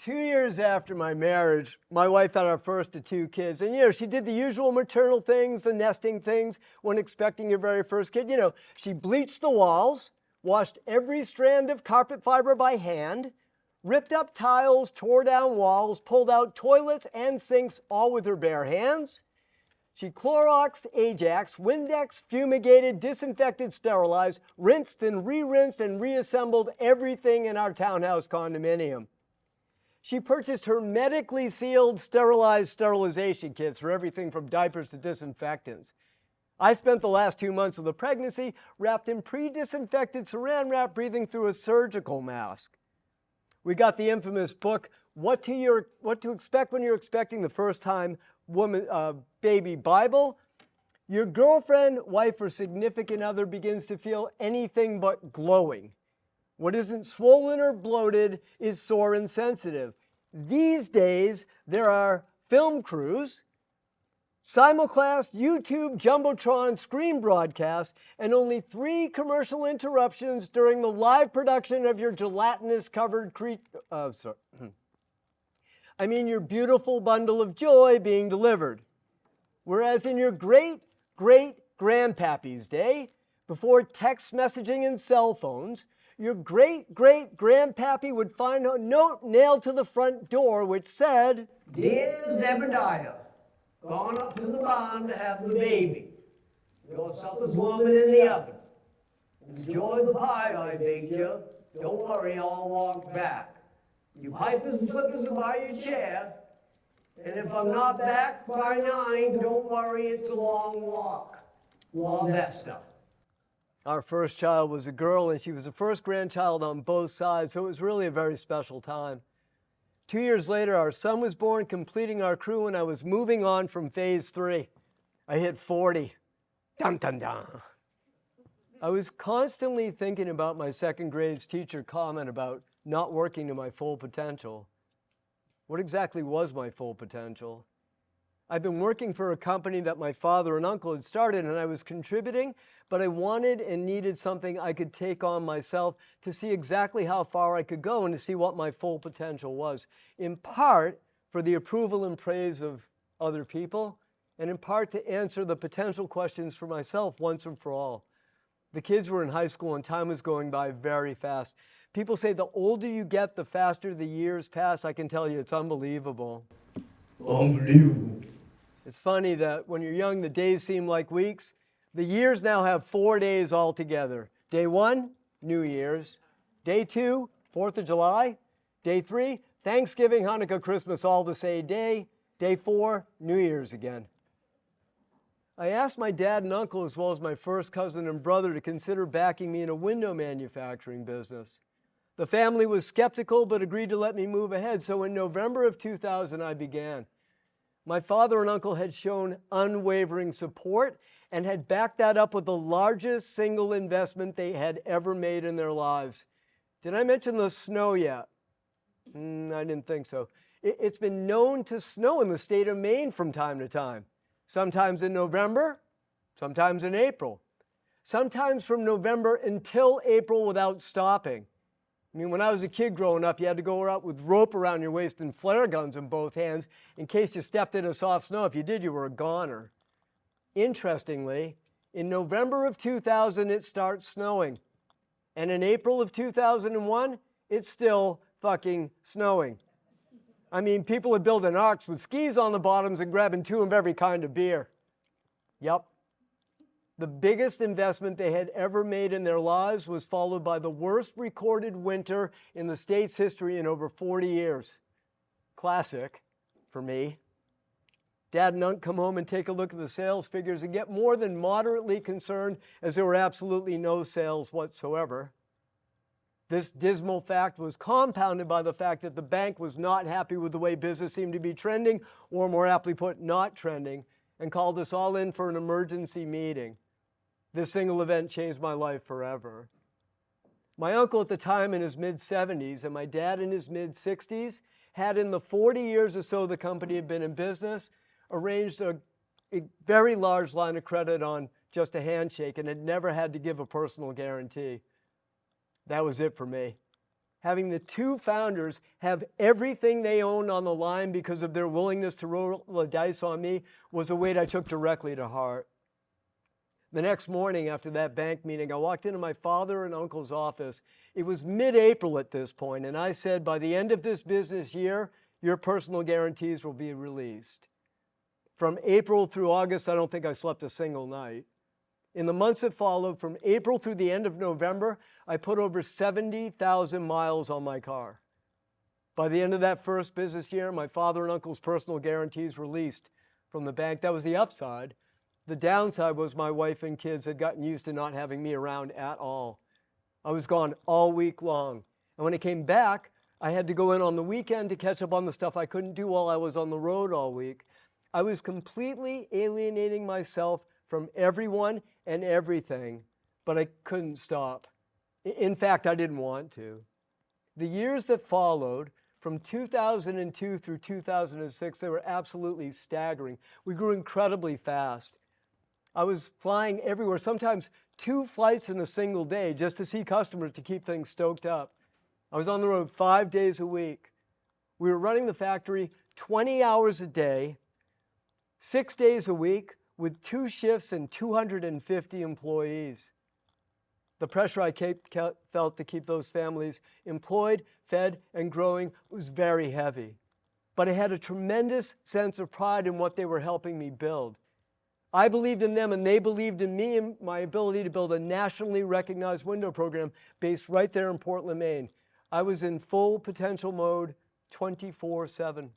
2 years after my marriage, my wife had our first of two kids. And, she did the usual maternal things, the nesting things when expecting your very first kid. She bleached the walls, washed every strand of carpet fiber by hand, ripped up tiles, tore down walls, pulled out toilets and sinks, all with her bare hands. She Cloroxed, Ajax, Windex, fumigated, disinfected, sterilized, rinsed and re-rinsed and reassembled everything in our townhouse condominium. She purchased hermetically sealed, sterilized sterilization kits for everything from diapers to disinfectants. I spent the last 2 months of the pregnancy wrapped in pre-disinfected saran wrap, breathing through a surgical mask. We got the infamous book, What to Expect When You're Expecting the First Time Baby Bible. Your girlfriend, wife, or significant other begins to feel anything but glowing. What isn't swollen or bloated is sore and sensitive. These days, there are film crews, simulcast, YouTube, Jumbotron, screen broadcasts, and only 3 commercial interruptions during the live production of your gelatinous-covered your beautiful bundle of joy being delivered. Whereas in your great-great-grandpappy's day, before text messaging and cell phones, your great-great-grandpappy would find a note nailed to the front door which said, "Dear Zebediah, gone up to the barn to have the baby. Your supper's warming in the oven. Enjoy the pie I baked you. Don't worry, I'll walk back. Your pipers and flippers are by your chair. And if I'm not back by 9, don't worry, it's a long walk. La Vesta." Our first child was a girl, and she was the first grandchild on both sides, so it was really a very special time. 2 years later, our son was born, completing our crew, and I was moving on from phase 3. I hit 40. Dun, dun, dun. I was constantly thinking about my second grade's teacher comment about not working to my full potential. What exactly was my full potential? I've been working for a company that my father and uncle had started, and I was contributing, but I wanted and needed something I could take on myself to see exactly how far I could go and to see what my full potential was, in part for the approval and praise of other people, and in part to answer the potential questions for myself once and for all. The kids were in high school and time was going by very fast. People say the older you get, the faster the years pass. I can tell you it's unbelievable. Unbelievable. It's funny that when you're young, the days seem like weeks. The years now have 4 days altogether. Day 1, New Year's. Day 2, 4th of July. Day 3, Thanksgiving, Hanukkah, Christmas, all the same day. Day 4, New Year's again. I asked my dad and uncle, as well as my first cousin and brother, to consider backing me in a window manufacturing business. The family was skeptical, but agreed to let me move ahead. So in November of 2000, I began. My father and uncle had shown unwavering support and had backed that up with the largest single investment they had ever made in their lives. Did I mention the snow yet? I didn't think so. It's been known to snow in the state of Maine from time to time. Sometimes in November, sometimes in April. Sometimes from November until April without stopping. When I was a kid growing up, you had to go out with rope around your waist and flare guns in both hands in case you stepped into soft snow. If you did, you were a goner. Interestingly, in November of 2000, it starts snowing. And in April of 2001, it's still fucking snowing. People are building arcs with skis on the bottoms and grabbing 2 of every kind of beer. Yep. The biggest investment they had ever made in their lives was followed by the worst recorded winter in the state's history in over 40 years. Classic for me. Dad and Unc come home and take a look at the sales figures and get more than moderately concerned, as there were absolutely no sales whatsoever. This dismal fact was compounded by the fact that the bank was not happy with the way business seemed to be trending, or more aptly put, not trending, and called us all in for an emergency meeting. This single event changed my life forever. My uncle at the time in his mid-70s and my dad in his mid-60s had, in the 40 years or so the company had been in business, arranged a very large line of credit on just a handshake and had never had to give a personal guarantee. That was it for me. having the two founders have everything they owned on the line because of their willingness to roll the dice on me was a weight I took directly to heart. The next morning after that bank meeting, I walked into my father and uncle's office. It was mid-April at this point, and I said, by the end of this business year, your personal guarantees will be released. From April through August, I don't think I slept a single night. In the months that followed, from April through the end of November, I put over 70,000 miles on my car. By the end of that first business year, my father and uncle's personal guarantees released from the bank. That was the upside. The downside was my wife and kids had gotten used to not having me around at all. I was gone all week long. And when I came back, I had to go in on the weekend to catch up on the stuff I couldn't do while I was on the road all week. I was completely alienating myself from everyone and everything, but I couldn't stop. In fact, I didn't want to. The years that followed, from 2002 through 2006, they were absolutely staggering. We grew incredibly fast. I was flying everywhere, sometimes 2 flights in a single day just to see customers to keep things stoked up. I was on the road 5 days a week. We were running the factory 20 hours a day, 6 days a week, with 2 shifts and 250 employees. The pressure I felt to keep those families employed, fed, and growing was very heavy. But I had a tremendous sense of pride in what they were helping me build. I believed in them and they believed in me and my ability to build a nationally recognized window program based right there in Portland, Maine. I was in full potential mode 24/7.